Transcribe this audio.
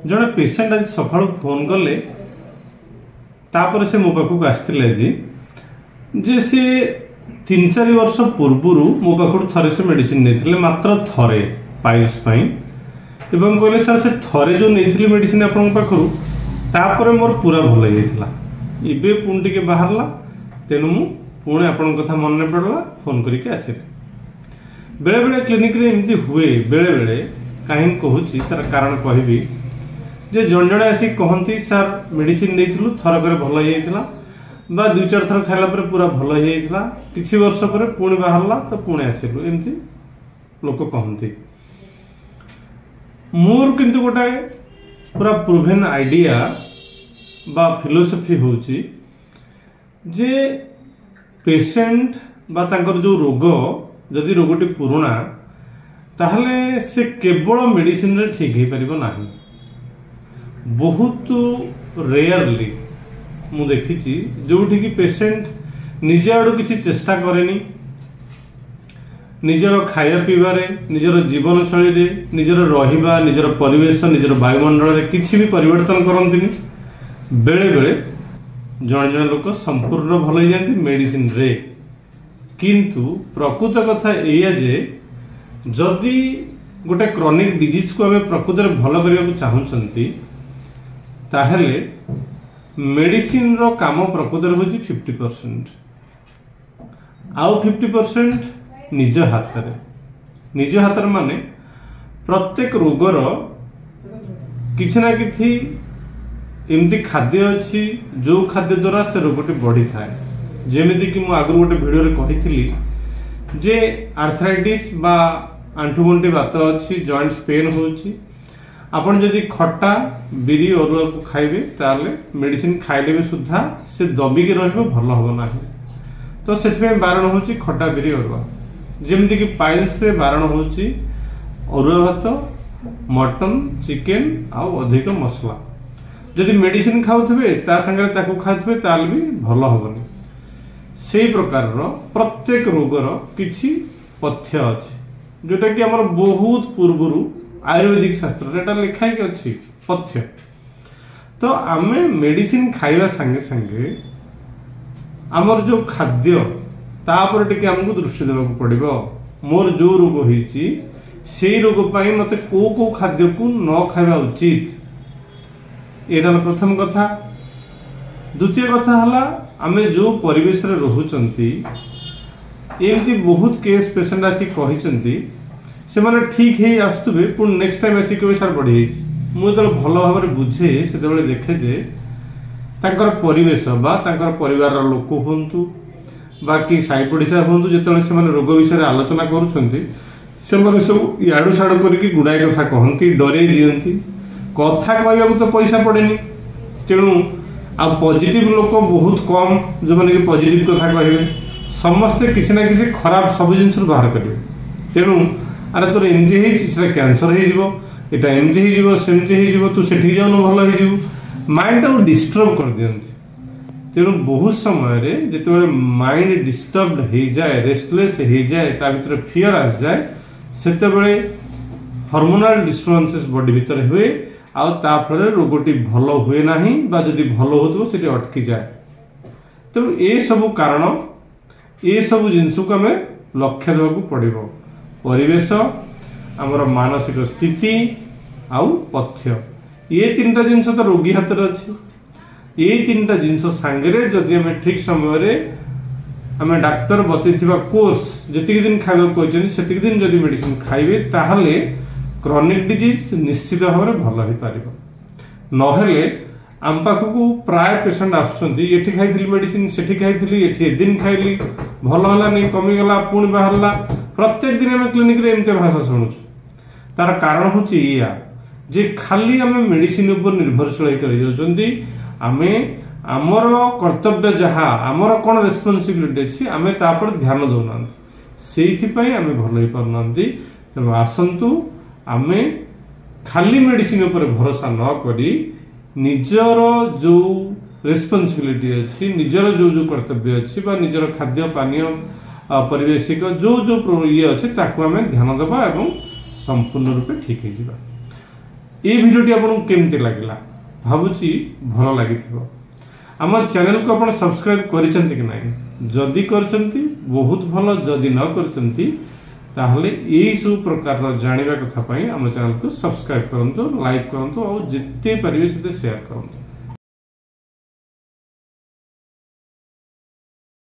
जड़े पेसेंट आज सका फोन कले तापर से मो पाखक आसते जे सी 3-4 वर्ष पूर्वर मो पाखु थे से मेडिसिन नहीं मात्र थे पाइल्स एवं कहले सर से थे जो नहीं मेडिसिन आपपर मोर पूरा भल होता है पुणी टे बाहर तेणु पुणी आपण कथा मन पड़ा फोन करके आसिले बेले बेले क्लिनिक रे एमती हुए बेले बेले कहीं कहूँ तार कारण कहबी जे जन जड़े आसी कहती सर मेडिसिन नहीं थरक भल होता बा 2-4 थर खाला पूरा भल होता किसी वर्ष पर पुणी बाहरला तो पुणी आसलु एमती लोक कहती मोर किंतु गोटे पूरा प्रूवेन आइडिया बा फिलोसफी होची जे पेशेंट बा तांकर जो रोग जदि रोगटी पुराणा ताहले से केवल मेडिसिन रे ठीक हो पारिबो नाही बहुत रेयरली मु देखी जोठी कि पेशेंट निज आड़ू किसी चेष्टा करेनी निजर खाया पीबारे निजर जीवन शैली रे निजर रहिबा निजर परिवेश निजर वायुमंडल रे किसी भी परिवर्तन करंतिनी बेले बेले जन जन लोक संपूर्ण भल हो जाती मेडिसिन रे किंतु प्रकृत कथा एया जे जदि गोटे क्रॉनिक डिजीज को आम प्रकृत में भल करने चाहूँगी ताहले मेडिसिन रो काम प्रकृत में होची 50% आउ 50% निज हाथ माने प्रत्येक रोगर किसी ना कि एमती खाद्य अच्छी जो खाद्य द्वारा से रोगटी बढ़ी थाए जेमिति कि मु आगु गोटे वीडियो रे कहिथिली जे आर्थराइटिस बा आंठुगंठी बात अच्छी जॉइंट्स पेन होची आपण जदि खट्टा बिरी अरुआ को खाइबे ताले मेडिसिन खाइले भी सुद्धा से दबिकी रहबो भल हो ना तो से बारण होची खट्टा बिरी अरुआ जेमिति कि पाइल्स रे बारण होची अरुआ भात मटन चिकेन आउ अधिक मसला जदि मेडिसिन खाउथबे ता संगे ताकू खाउथबे ताल भी भल होबनी से प्रकार रो प्रत्येक रोगर किछि पथ्य अछि जोटा कि हमर बहुत पूर्वरु आयुर्वेदिक शास्त्र एटा लिखाई के अछि पथ्य तो आमे मेडिसिन खाइबा संगे संगे हमर जो खाद्य तापर टिके हमको दृष्टि देबाक पड़िबो मोर जो रोग होईची सेई रोग पई मते को खाद्य को न खाइबा उचित एटा प्रथम कथा द्वितीय कथा हला आमे जो परिवेश रे रहुचंती एमती बहुत केस पेशेंट आसी कहिचंती से माने ठीक हे आस्तुबे पुन नेक्स्ट टाइम आसी के सर बढ़ी जाई मु तो भल भाव में बुझे से देखे जे तांकर परिवेश बा तांकर परिवार लोक होंतु बाकी साई पड़िशा होंतु जेतले से माने रोग विषय आलोचना करूछंती से माने सब याडू साडू करके गुडाई कथा कहंती डरे दियंती कथा कहबा तो पैसा पड़ेनी तेणु आ पॉजिटिव लोक बहुत कम जो माने कि पॉजिटिव कथा कहबे समस्ते किसी ना किसी खराब सब जिनस बाहर करेंगे तेणु अरे तोर एमती है कैंसर होटा एमती होमती तू से जाऊन भल हो माइंड को डिस्टर्ब कर दियंती तेणु बहुत समय जिते माइंड डिस्टर्ब हो जाए रेस्टलेस हो जाए ता भीतर फियर आस जाए सेते बेले हार्मोनल डिस्टर्बेंसेस बॉडी भीतर हुए आ फल रोगटी भल हुए ना जदि भल हो अटकी जाए तेणु ये सब कारण ये सब जिनस को आम लक्ष्य देवाक पड़ो परिवेश आमर मानसिक स्थिति आउ पथ्य ये 3टा जिनस तो रोगी हाथ में अच्छी ये 3टा जिनस सांगे जदि आम ठीक समय आम डाक्तर बतई कोर्स जी दिन खावा कहते दिन जदि मेडिसिन खाइबे ताहले क्रॉनिक डिजीज निश्चित भाव में भल हो पार नहेले आम पाखक प्राय पेशेंट आसुँच खाई मेडिसिन से खाई दिन खाइली भल है कमीगला पुणी बाहरला प्रत्येक दिन आम क्लिनिक रे एमती भाषा शुणु तार कारण हूँ या जे खाली आम मेडिसिन उपर निर्भरशील आम आमर कर्तव्य जहाँ आमर कौन रेस्पॉन्सिबिलिटी अच्छी आम तापर ध्यान दौना से आम भल हो पारना तेणु आसतु आम खाली मेडिसिन उपर भरोसा न करी निजर जो रेस्पॉन्सिबिलिटी अच्छी निजर जो जो कर्तव्य अच्छी बा निजर खाद्य पानीय परिवेशिक जो ये अच्छे ताकू आम ध्यान देवा एवं संपूर्ण रूपे ठीक हो ये वीडियोटी आपको केमती लगला भावुची भल लगी आम चैनल को आप सब्सक्राइब करिसेंती कि नहीं जदि करचंती बहुत भल जदि न करचंती ताहले यही सब प्रकार जानिबा कथा पई आम चैनल को सब्सक्राइब करंतु लाइक करंतु और जिते परिबे सेते शेयर करंतु।